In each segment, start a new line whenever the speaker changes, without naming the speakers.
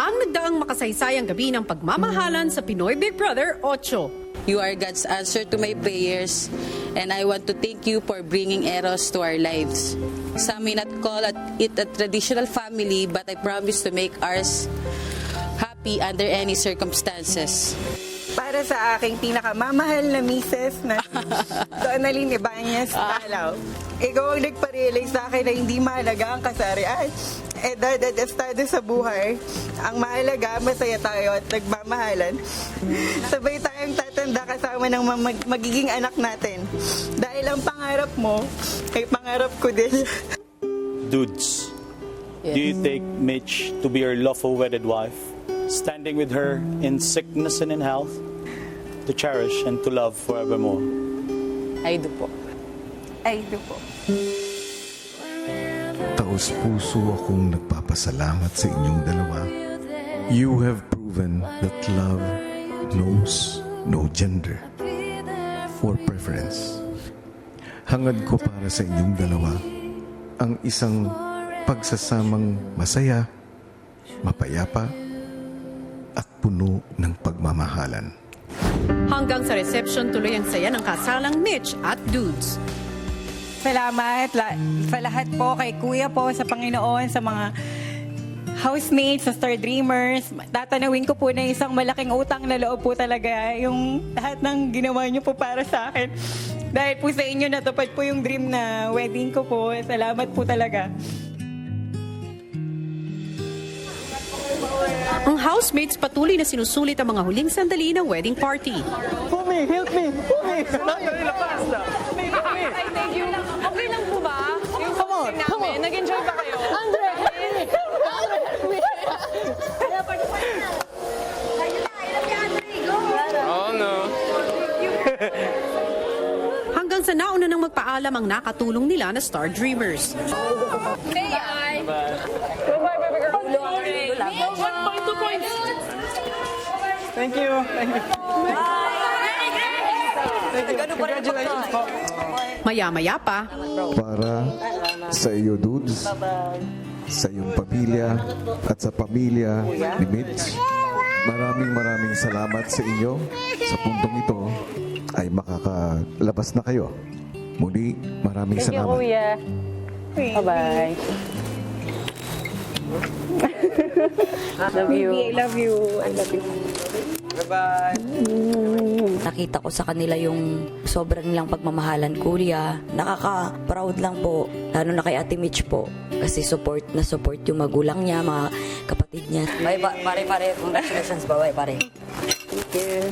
ang nagdaang makasaysayang gabi ng pagmamahalan sa Pinoy Big Brother 8.
You are God's answer to my prayers, and I want to thank you for bringing Eros to our lives. Some may not call it a traditional family, but I promise to make ours happy under any circumstances.
Para sa aking pinakamamahal na misis na Donalyn Ibanez Talaw. Ikaw ang nagpa-realize sa akin na hindi mahalaga ang kasarian. Edad at estado sa buhay. Ang mahalaga, masaya tayo at nagmamahalan. Sabay tayong tatanda kasama ng magiging anak natin. Dahil ang pangarap mo, ay pangarap ko din.
Dudes, do you take Mitch to be your lawful wedded wife, standing with her in sickness and in health, to cherish and to love forevermore?
I do po.
Ay, ito po.
Taos-puso akong nagpapasalamat sa inyong dalawa. You have proven that love knows no gender or preference. Hangad ko para sa inyong dalawa ang isang pagsasamang masaya, mapayapa, at puno ng pagmamahalan.
Hanggang sa reception, tuloy ang saya ng kasalang Mitch at Dudes.
Salamat sa lahat po, kay Kuya po, sa Panginoon, sa mga housemates, sa Star Dreamers. Tatanawin ko po na isang malaking utang na loob po talaga yung lahat ng ginawa niyo po para sa akin. Dahil po sa inyo natupad po yung dream na wedding ko po. Salamat po talaga.
Ang housemates patuloy na sinusulit ang mga huling sandali ng wedding party.
Pumi, help me! Pumi!
Thank you. Okay lang po ba? Yung hosting namin, nag-enjoy ba kayo?
Andre!
Oh no.
Hanggang sa nauna nang magpaalam ang nakatulong nila na Star Dreamers.
Bye! Bye, baby girl. 1.2 points.
Thank you! Thank you! Congratulations po!
Maya-maya pa,
Para sa iyo, Dudes, sa iyong pamilya at sa pamilya ni Mitch, maraming salamat sa inyo. Sa puntong ito ay makakalabas na kayo. Muli, maraming salamat.
Bye-bye.
Love you. I love you. I love you.
Bye-bye!
Nakita ko sa kanila yung sobrang nilang pagmamahalan, Kuya. Nakaka-proud lang po, lalo na kay Ate Mitch po. Kasi support yung magulang niya, mga kapatid niya. Bye, pare. Congratulations, bye, pare.
Thank you.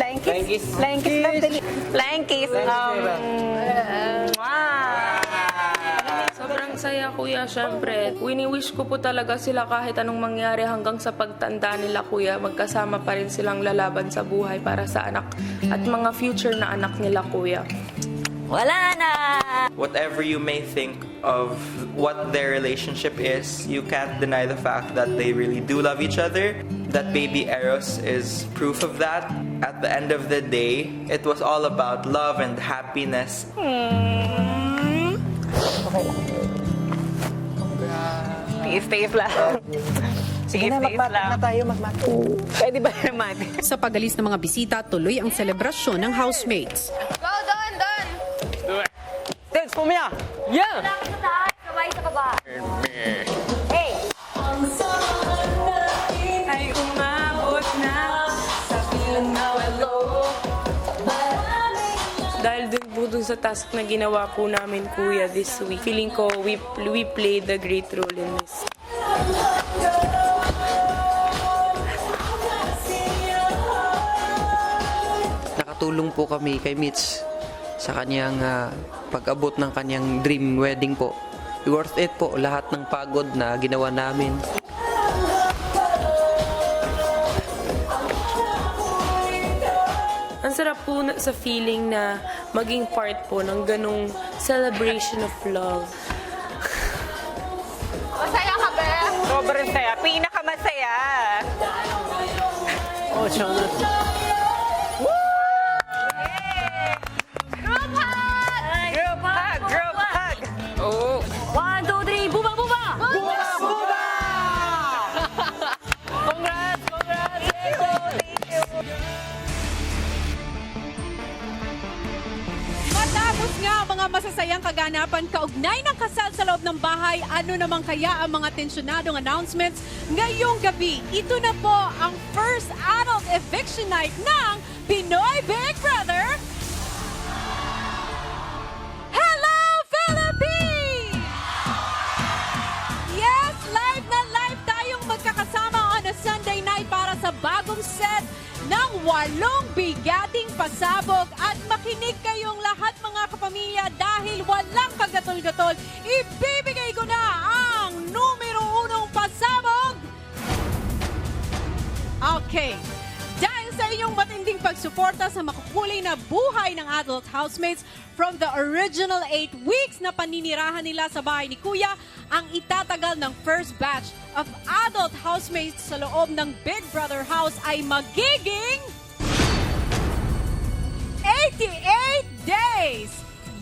Flying kiss. Flying kiss. Flying kiss.
Sobrang saya, Kuya, syempre. Wini-wish ko po talaga sila kahit anong mangyari hanggang sa pagtanda nila, Kuya. Magkasama pa rin silang lalaban sa buhay para sa anak at mga future na anak nila, Kuya.
Wala na!
Whatever you may think of what their relationship is, you can't deny the fact that they really do love each other. That baby Eros is proof of that. At the end of the day, it was all about love and happiness.
Tiis lang. Sige na, magmatik na tayo, magmatik. Pwede ba naman?
sa pagalis ng mga bisita, tuloy ang selebrasyon ng housemates.
Go, Don!
Thanks, Pumia!
Yeah! Sabay sa baba. Hey!
Ay umabot na sa feeling na walo. Dahil dun sa task na ginawa po namin, Kuya, this week, feeling ko we played a great role in this.
Nakatulong po kami kay Mitch sa kanyang pag-abot ng kanyang dream wedding po. Worth it po lahat ng pagod na ginawa namin.
Ang sarap po sa feeling na maging part po ng ganong celebration of love.
Masaya ka, be?
Sobrang saya. Pinakamasaya.
Oh, Jonathan.
Group hug!
Group hug! Group hug!
Oh!
1, 2, 3, buba!
Buba! Buba!
masayang kaganapan kaugnay ng kasal sa loob ng bahay. Ano naman kaya ang mga tensyonadong announcements ngayong gabi? Ito na po ang first adult eviction night ng Pinoy Big Brother. Hello, Philippines! Yes, live na live tayong magkakasama on a Sunday night para sa bagong set ng 8 bigating pasabog. At makinig kayong lahat mga kapamilya dahil walang kagatol-gatol. Ibibigay ko na ang numero 1 pasabog. Okay. Dahil sa inyong matinding pagsuporta sa makukulay na buhay ng adult housemates from the original 8 weeks na paninirahan nila sa bahay ni Kuya, ang itatagal ng first batch of adult housemates sa loob ng Big Brother house ay magiging 88 days!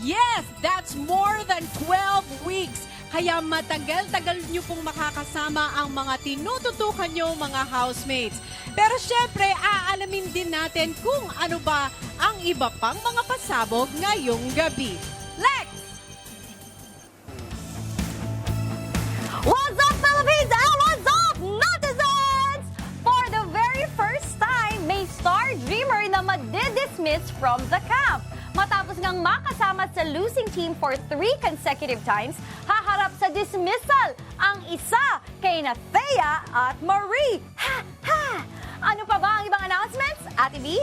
Yes, that's more than 12 weeks. Kaya matagal-tagal nyo pong makakasama ang mga tinututukan nyo mga housemates. Pero syempre, aalamin din natin kung ano ba ang iba pang mga pasabog ngayong gabi. Lex!
What's up, Philippines? And what's up, netizens? For the very first time, may star dreamer na madidismiss from the camp. Matapos ngang makasama sa losing team for 3 consecutive times, haharap sa dismissal ang isa kay Thea at Marie. Ha! Ha! Ano pa ba ang ibang announcements, Ate B?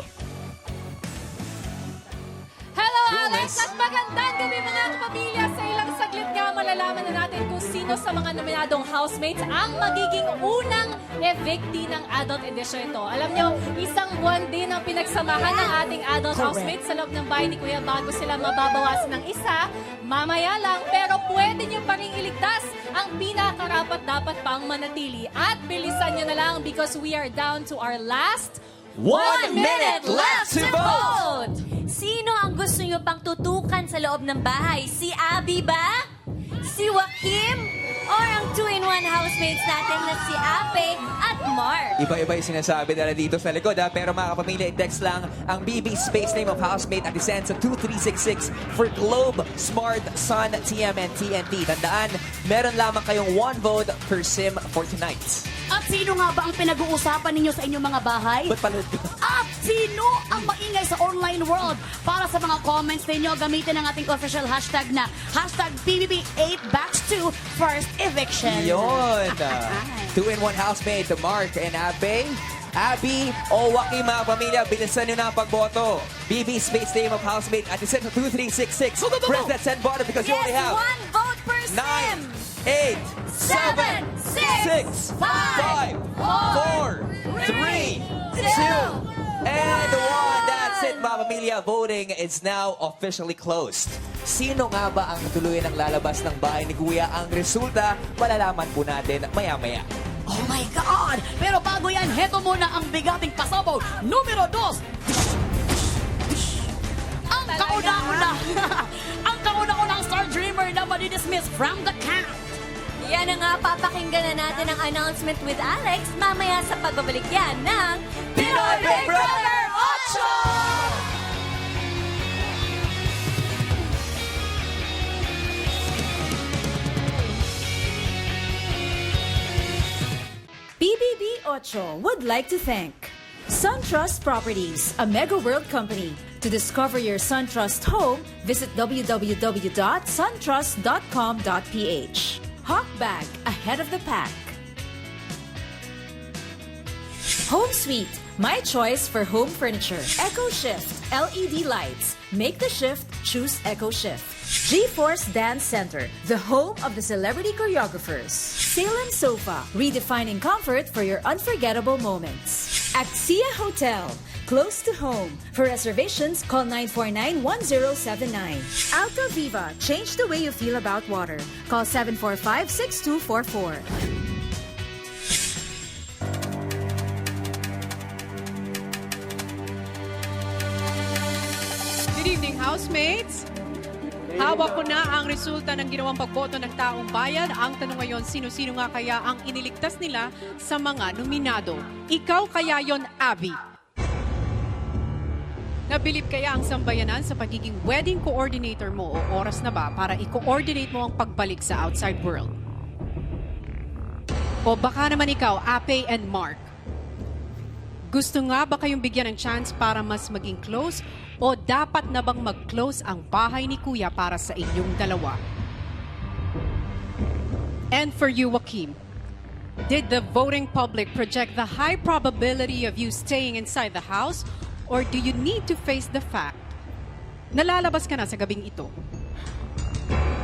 Hello, Alex! At magandang gabi mga kapamilya. Sa ilang saglit nga, malalaman na natin kung sino sa mga nominadong housemates ang magiging unang evictee ng adult edition ito. Alam nyo, isang buwan din ang pinagsamahan ng ating adult housemates sa loob ng bahay ni Kuya bago sila mababawasan ng isa. Mamaya lang, pero pwede nyo pa rin iligtas ang pinakarapat dapat pang manatili. At bilisan nyo na lang because we are down to our last 1 minute left to vote!
Sino ang gusto nyo pang tutukan sa loob ng bahay? Si Abby ba? Si Joaquim? Or ang 2-in-1 housemates natin na si Ape at Mark?
Iba-iba yung sinasabi nila dito sa likod, ha? Pero mga kapamilya, i-text lang ang BB space name of housemate at isend sa 2366 for Globe, Smart, Sun, TM, and TNT. Tandaan, meron lamang kayong 1 vote per sim for tonight.
At sino nga ba ang pinag-uusapan ninyo sa inyong mga bahay?
Ba't panood ko?
At sino ang maingay sa online world? Para sa mga comments ninyo, gamitin ang ating official hashtag na hashtag PBB8Batch2 First Eviction.
Yun! 2-in-1 housemate, Mark and Abe. Abby o Joaquim, mga pamilya, bilisan nyo na ang pagboto. BB space name of housemate at isend sa 2366. Press that send button because you only have
1 vote per
9,
sim.
8,
7,
6, 5, 4, 3, 2, and 1. That's it, mga pamilya. Voting is now officially closed. Sino nga ba ang tuluyan ng lalabas ng bahay ni Kuya? Ang resulta, malalaman po natin maya-maya.
Oh my God! Pero bago yan, heto muna ang bigating pasabog. Numero 2. Ang kauna-una. Ang kauna-unang star dreamer na madidismiss from the camp. Yan na nga, papakinggan na natin ang announcement with Alex mamaya sa pagbabalik yan ng Pinoy Big Brother 8!
PBB8 would like to thank SunTrust Properties, a Mega World company. To discover your SunTrust home, visit www.suntrust.com.ph. Hawk Bag, ahead of the pack. Home Suite, my choice for home furniture. Echo Shift, LED lights. Make the shift, choose Echo Shift. GeForce Dance Center, the home of the celebrity choreographers. Salem Sofa, redefining comfort for your unforgettable moments. Axia Hotel, close to home. For reservations, call 949-1079. Alta Viva, change the way you feel about water. Call 745-6244.
Good evening, housemates. Hawak ko na ang resulta ng ginawang pagboto ng taong bayan. Ang tanong ngayon, sino-sino nga kaya ang iniligtas nila sa mga nominado? Ikaw kaya yon, Abby? Nabilib kaya ang sambayanan sa pagiging wedding coordinator mo o oras na ba para i-coordinate mo ang pagbalik sa outside world? O baka naman ikaw, Ape and Mark, gusto nga ba kayong bigyan ng chance para mas maging close o dapat na bang mag-close ang bahay ni Kuya para sa inyong dalawa? And for you, Joaquim, did the voting public project the high probability of you staying inside the house or do you need to face the fact na lalabas ka na sa gabing ito?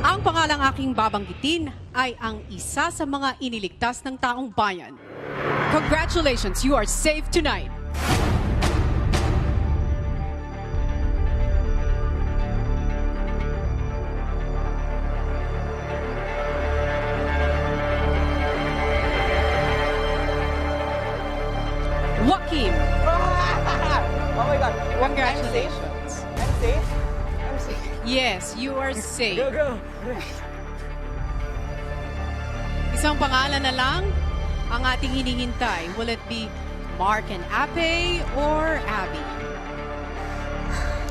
Ang pangalang aking babanggitin ay ang isa sa mga iniligtas ng taong bayan. Congratulations, you are safe tonight. Joaquim,
Oh my God.
congratulations.
I'm safe? I'm safe.
Yes, you are safe.
Go.
Isang pangalan na lang ang ating hinihintay. Will it be Mark and Ape or Abby?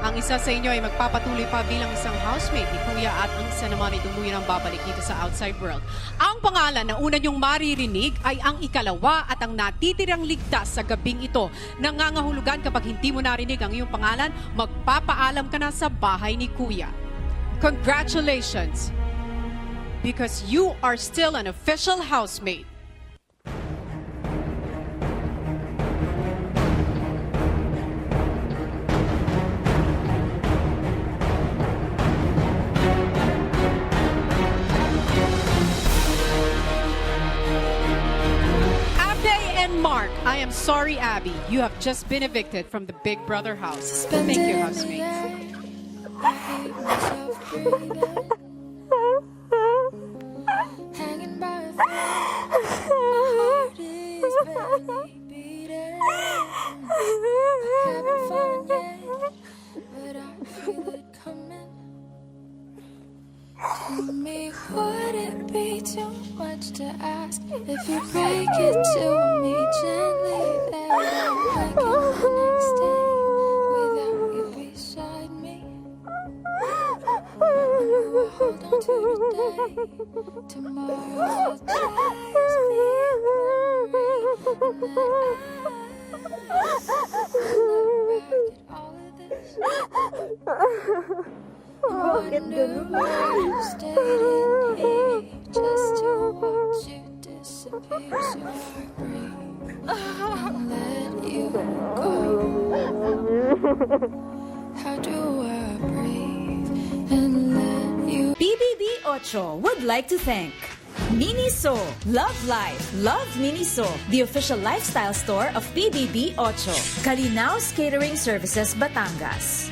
Ang isa sa inyo ay magpapatuloy pa bilang isang housemate ni Kuya at ang isa naman ay tuluyan ang babalik dito sa outside world. Ang pangalan na una niyong maririnig ay ang ikalawa at ang natitirang ligtas sa gabing ito. Nangangahulugan kapag hindi mo narinig ang iyong pangalan, magpapaalam ka na sa bahay ni Kuya. Congratulations! Because you are still an official housemate. Mark, I am sorry, Abby. You have just been evicted from the Big Brother house. Thank you, housemate.
Hanging by a thread, my heart is barely beating. I haven't fallen yet, but I feel it coming. Tell me, would it be too much to ask if you break it to me gently that I'm waking the next day without you beside me? I'll hold on to today. Tomorrow will tears me away, and then I look back at all of this. Wonder where you stayed in here just to watch you disappear. So I breathe and let you go. How do I breathe and let you?
PBB Ocho would like to thank Miniso, Love Life, Love Miniso, the official lifestyle store of PBB Ocho, Kalinaos Catering Services, Batangas.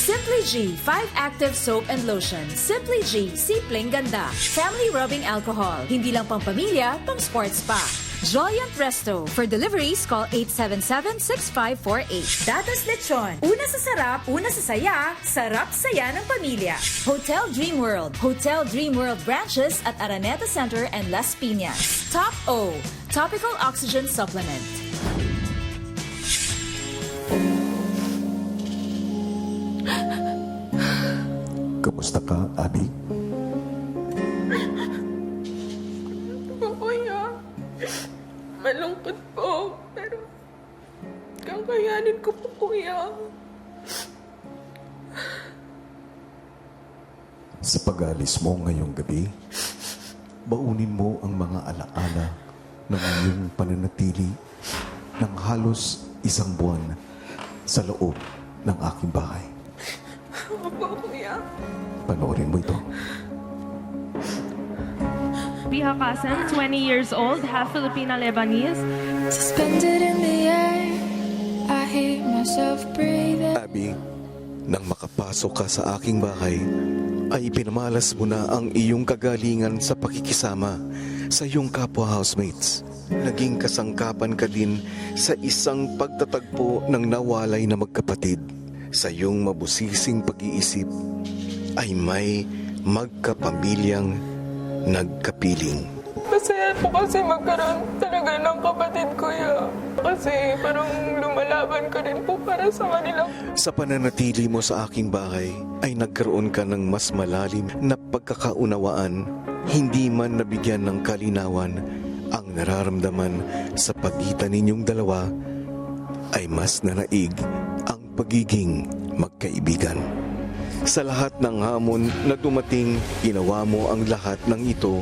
Simply G, 5 active soap and lotion. Simply G, simpleng ganda. Family rubbing alcohol. Hindi lang pang pamilya, pang sports pa. Joyant Resto. For deliveries, call 877-6548. Datas Lechon. Una sa sarap, una sa saya, sarap saya ng pamilya. Hotel Dream World. Hotel Dream World branches at Araneta Center and Las Piñas. Top O, Topical Oxygen Supplement.
Kamusta ka, Abby?
Kuya, malungkot po, pero kakayanin ko po, Kuya.
Sa pag-alis mo ngayong gabi, baunin mo ang mga alaala ng iyong pananatili ng halos 1 buwan sa loob ng aking bahay.
Opo, Kuya.
Panoorin mo ito.
Piha Kasan, 20 years old, half Filipino-Lebanese.
Suspended in the air, I hear myself breathing.
Abby, nang makapasok ka sa aking bahay, ay pinamalas mo na ang iyong kagalingan sa pakikisama sa iyong kapwa housemates. Naging kasangkapan ka din sa isang pagtatagpo ng nawalay na magkapatid. Sa iyong mabusising pag-iisip ay may magkapamilyang nagkapiling.
Masaya po kasi magkaroon talaga ng kapatid ko ya. Kasi parang lumalaban ka rin po para sa kanila.
Sa pananatili mo sa aking bahay ay nagkaroon ka ng mas malalim na pagkakaunawaan, hindi man nabigyan ng kalinawan ang nararamdaman sa pagitan ninyong dalawa ay mas nanaig ang pagiging magkaibigan. Sa lahat ng hamon na dumating, ginawa mo ang lahat ng ito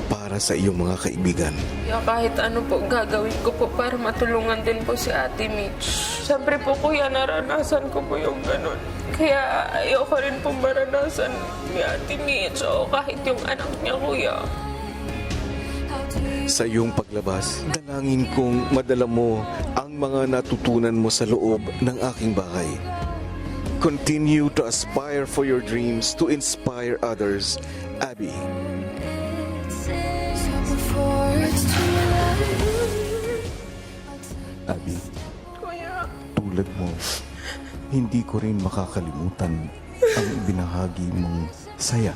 para sa iyong mga kaibigan.
Kaya kahit ano po gagawin ko po para matulungan din po si Ate Mitch. Siyempre po kuya, naranasan ko po yung ganun. Kaya ayoko rin po maranasan ni Ate Mitch o kahit yung anak niya kuya.
Sa iyong paglabas, dalangin kong madala mo ang mga natutunan mo sa loob ng aking bahay. Continue to aspire for your dreams to inspire others. Abby. Abby,
Kuya,
tulad mo, hindi ko rin makakalimutan ang ibinahagi mong saya,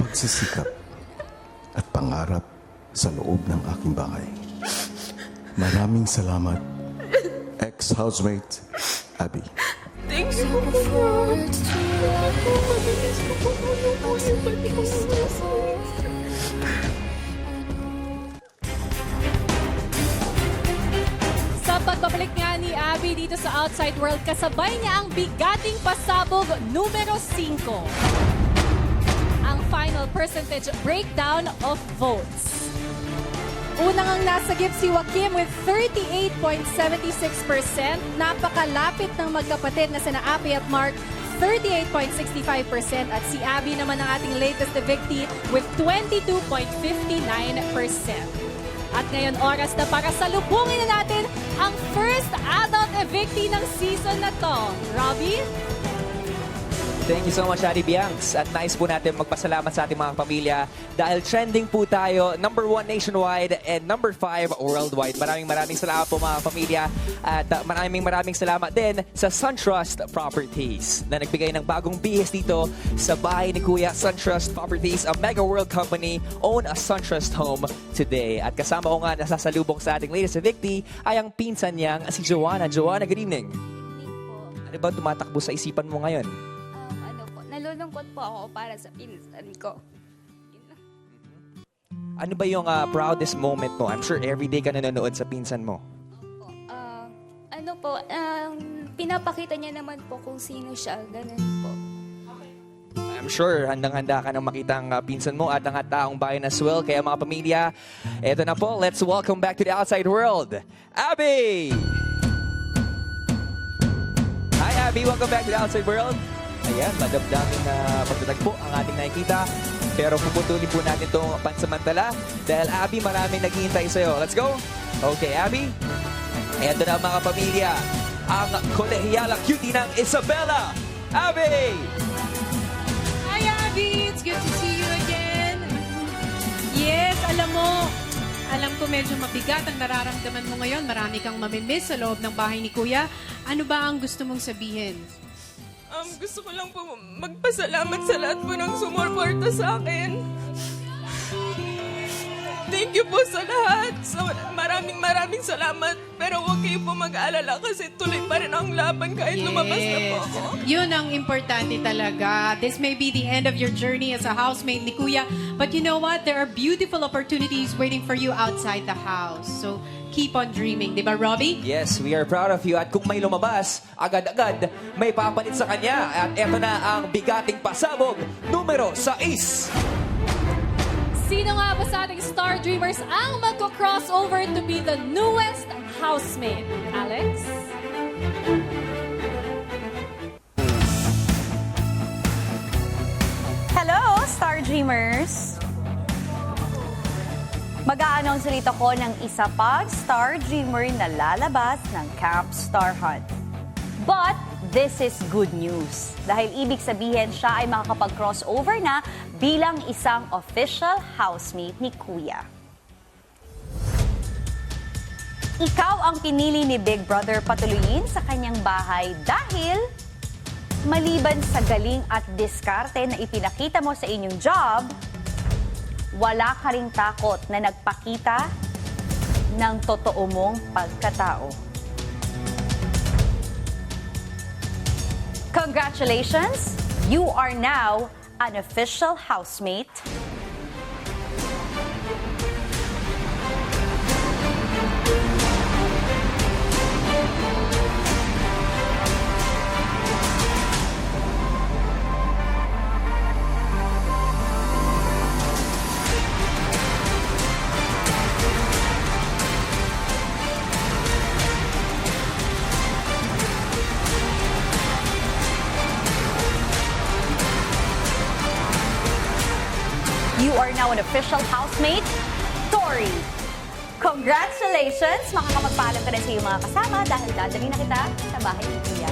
pagsisikap, at pangarap sa loob ng aking bahay. Maraming salamat, ex-housemate Abby.
thank you po kuya. Mabilis ko po kuya. Pati ko
Sa pagbabalik nga ni Abby dito sa Outside World, kasabay niya ang bigating pasabog numero 5. Ang final percentage breakdown of votes. Unang ang nasagip si Joaquim with 38.76%. Napakalapit ng magkapatid na sina Abby at Mark, 38.65%. At si Abby naman ang ating latest evictee with 22.59%. At ngayon oras na para salubungin na natin ang first adult evictee ng season na to. Robbie?
Thank you so much, Ate Bianx. At nais po natin magpasalamat sa ating mga pamilya dahil trending po tayo, number 1 nationwide and number 5 worldwide. Maraming salamat po mga pamilya at maraming salamat din sa SunTrust Properties na nagbigay ng bagong bihis dito sa bahay ni Kuya. SunTrust Properties, a mega world company, own a SunTrust home today. At kasama ko nga nasasalubong sa ating latest evictee ay ang pinsan niyang si Joanna. Joanna, good evening. Ano ba tumatakbo sa isipan mo ngayon?
Nalulungkot po ako para sa pinsan ko.
Ano ba yung proudest moment mo? I'm sure everyday ka nanonood sa pinsan mo.
Pinapakita niya naman po kung sino siya. Ganun po.
I'm sure handang-handa ka nang makita ang pinsan mo at ang taong bayan as well. Kaya mga pamilya, eto na po. Let's welcome back to the outside world, Abby! Hi, Abby! Welcome back to the outside world. Ayan, madamdaming pagtatagpo ang ating nakikita. Pero puputulin po natin itong pansamantala dahil Abby, maraming naghihintay sa'yo. Let's go! Okay, Abby. Ito na mga pamilya, ang kolehiyalang cutie ng Isabela, Abby!
Hi, Abby! It's good to see you again. Yes, alam ko medyo mabigat ang nararamdaman mo ngayon. Marami kang mamimiss sa loob ng bahay ni Kuya. Ano ba ang gusto mong sabihin?
Gusto ko lang po magpasalamat sa lahat po ng sumuporta sa akin. Thank you po sa lahat. Maraming salamat. Pero huwag kayo po mag-aalala kasi tuloy pa rin ang laban kahit lumabas na po ako.
Yun ang importante talaga. This may be the end of your journey as a housemate ni Kuya. But you know what? There are beautiful opportunities waiting for you outside the house. So, keep on dreaming. Di ba, Robbie?
Yes, we are proud of you. At kung may lumabas, agad-agad may papalit sa kanya. At eto na ang bigating pasabog, numero 6.
Sino nga ba sa ating Star Dreamers ang magko-crossover to be the newest housemate? Alex?
Hello, Star Dreamers! Mag-a-announce ulit ako ng isa pang Star Dreamer na lalabas ng Camp Star Hunt. But this is good news dahil ibig sabihin siya ay makakapag-crossover na bilang isang official housemate ni Kuya. Ikaw ang pinili ni Big Brother patuloyin sa kanyang bahay dahil maliban sa galing at diskarte na ipinakita mo sa inyong job, wala ka ring takot na nagpakita ng totoo mong pagkatao. Congratulations! You are now an official housemate. You are now an official housemate, Tori. Congratulations! Makakapagpaalam ka na sa iyong mga kasama dahil dadali na kita sa bahay ni Kuya.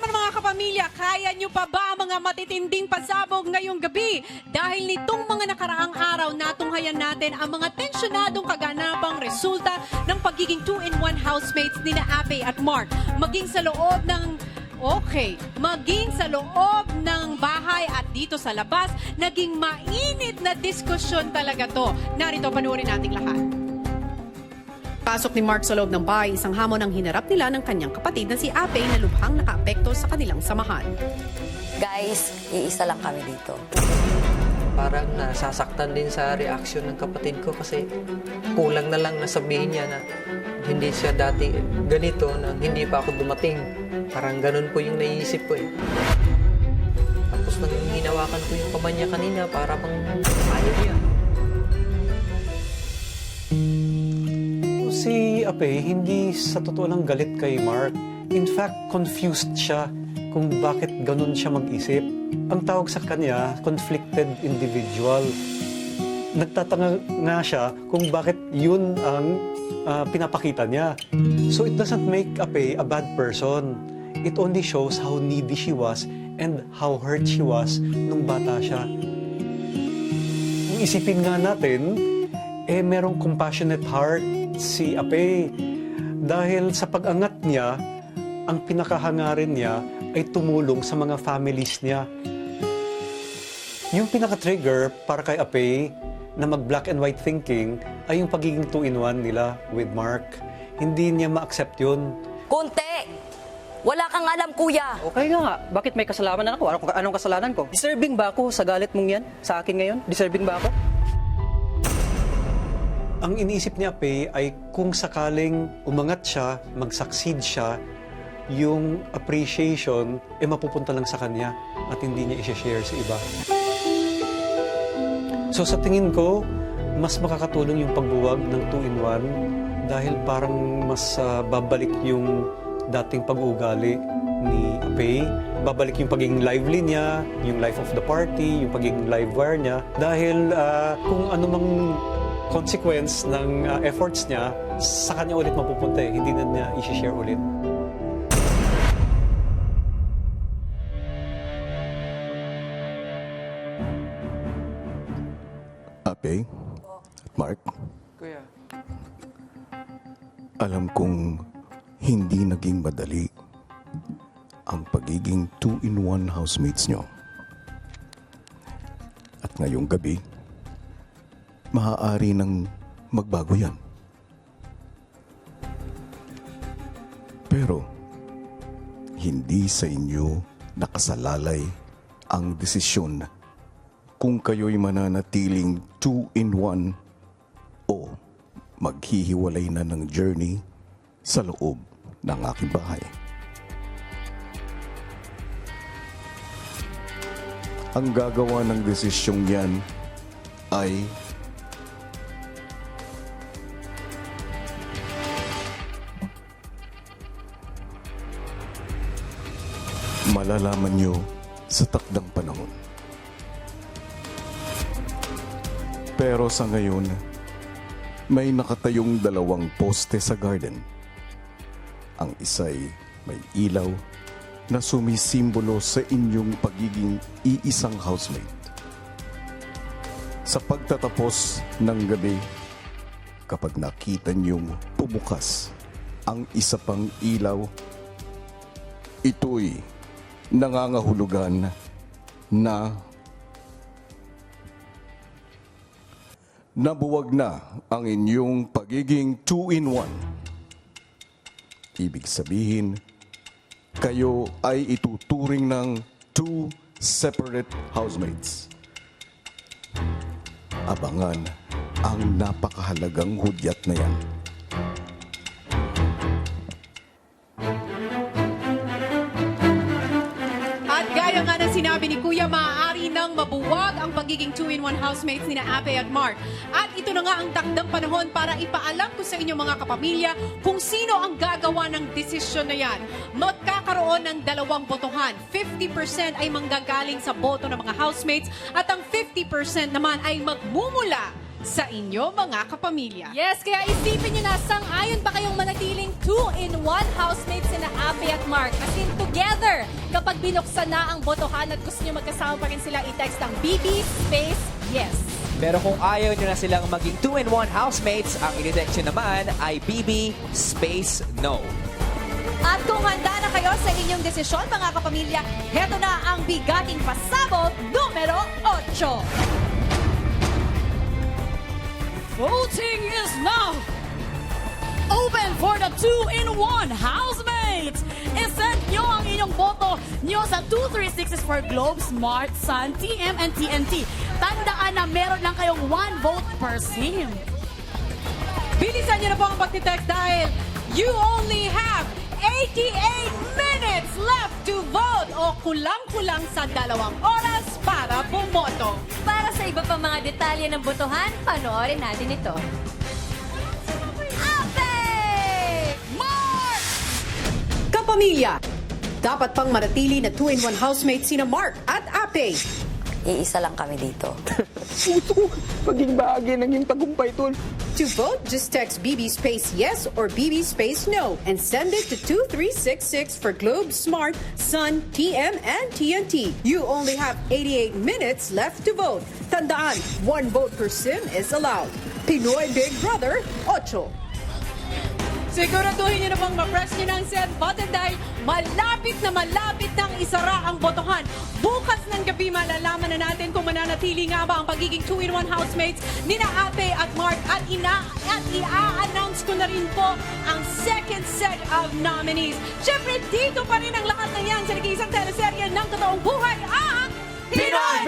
Mga kapamilya, kaya nyo pa ba ang mga matitinding pasabog ngayong gabi? Dahil nitong mga nakaraang araw, natunghayan natin ang mga tensyonadong kaganapang resulta ng pagiging 2-in-1 housemates ni na Ape at Mark. Maging sa loob ng bahay at dito sa labas, naging mainit na diskusyon talaga to. Narito, panoorin nating lahat. Pasok ni Mark sa loob ng bahay, isang hamon ang hinarap nila ng kanyang kapatid na si Ape na lubhang nakaapekto sa kanilang samahan.
Guys, iisa lang kami dito.
Parang nasasaktan din sa reaksyon ng kapatid ko kasi kulang na lang nasabihin niya na hindi siya dati ganito na hindi pa ako dumating. Parang ganun po yung naiisip ko eh. Tapos nang hinawakan ko yung kamay niya kanina para bang ayaw niya.
Si Ape, hindi sa totoo lang galit kay Mark. In fact, confused siya kung bakit ganun siya mag-isip. Ang tawag sa kanya, conflicted individual. Nagtatanga nga siya kung bakit yun ang pinapakita niya. So it doesn't make Ape a bad person. It only shows how needy she was and how hurt she was nung bata siya. Kung isipin nga natin, merong compassionate heart si Ape. Dahil sa pag-angat niya, ang pinakahangarin niya ay tumulong sa mga families niya. Yung pinaka-trigger para kay Ape na mag-black and white thinking ay yung pagiging 2-in-1 nila with Mark. Hindi niya ma-accept yun.
Konti! Wala kang alam, Kuya!
Okay nga. Bakit may kasalanan ako? Anong kasalanan ko? Deserving ba ako sa galit mong yan? Sa akin ngayon? Deserving ba ako?
Ang iniisip ni Ape ay kung sakaling umangat siya, mag-succeed siya, yung appreciation mapupunta lang sa kanya at hindi niya i-share sa iba. So sa tingin ko, mas makakatulong yung pagbuwag ng 2-in-1 dahil parang mas babalik yung dating pag-uugali ni Ape. Babalik yung pagiging lively niya, yung life of the party, yung pagiging live wire niya. Dahil kung ano mang consequence ng efforts niya, sa kanya ulit mapupunta eh. Hindi na niya i-share ulit.
Ape, Mark,
Kuya.
alam kong hindi naging madali ang pagiging 2-in-1 housemates nyo. At ngayong gabi, maaari nang magbago yan. Pero, hindi sa inyo nakasalalay ang desisyon kung kayo'y mananatiling 2-in-1 o maghihiwalay na ng journey sa loob ng aking bahay. Ang gagawa ng desisyong yan ay malalaman nyo sa takdang panahon. Pero sa ngayon, may nakatayong 2 poste sa garden. Ang isa'y may ilaw na sumisimbolo sa inyong pagiging iisang housemate. Sa pagtatapos ng gabi, kapag nakita niyong pumukas ang isa pang ilaw, ito'y nangangahulugan na nabuwag na ang inyong pagiging 2-in-1. Ibig sabihin, kayo ay ituturing ng 2 separate housemates. Abangan ang napakahalagang hudyat na yan.
At gaya nga ng sinabi ni Kuya, maaari nang mabuwag ang pagiging 2-in-1 housemates ni Ape at Mark. At ito na nga ang takdang panahon para ipaalam ko sa inyo mga kapamilya kung sino ang gagawa ng desisyon na yan. Magkakaroon ng 2 botohan. 50% ay manggagaling sa boto ng mga housemates at ang 50% naman ay magmumula sa inyo mga kapamilya.
Yes, kaya isipin nyo na, sang-ayon ba kayong manatiling 2-in-1 housemates sina Ape at Mark? As in, together, kapag binuksan na ang botohan at gusto nyo magkasama pa rin sila, i-text ang BB space yes.
Pero kung ayaw nyo na silang maging 2-in-1 housemates, ang i-text nyo naman ay BB space no.
At kung handa na kayo sa inyong desisyon, mga kapamilya, heto na ang bigating pasabog numero 8.
Voting is now open for the 2-in-1 housemates. I-send nyo ang inyong boto nyo sa 2366 for Globe, Smart, Sun, TM, and TNT. Tandaan na meron lang kayong 1 vote per sim.
Bilisan nyo na po ang pagtitext dahil you only have 88 minutes left to vote o kulang-kulang sa 2 oras para bumoto.
Para sa iba pang mga detalye ng botohan, panoorin natin ito. Ape!
Mark! Kapamilya, dapat pang manatili na 2-in-1 housemates sina Mark at Ape.
Iisa lang kami dito.
Puso, maging bahagi ng iyong tagumpay, tol.
To vote, just text BB space yes or BB space no and send it to 2366 for Globe, Smart, Sun, TM, and TNT. You only have 88 minutes left to vote. Tandaan, 1 vote per sim is allowed. Pinoy Big Brother 8. Siguraduhin nyo na bang ma-press nyo ng send button dahil malapit nang isara ang botohan. Bukas ng gabi malalaman na natin kung mananatili nga ba ang pagiging 2-in-1 housemates ni na Ape at Mark at i-announce ko na rin po ang second set of nominees. Siyempre, dito pa rin ang lahat ng yan sa nag-iisang teleserye ng totoong buhay, ang Pinoy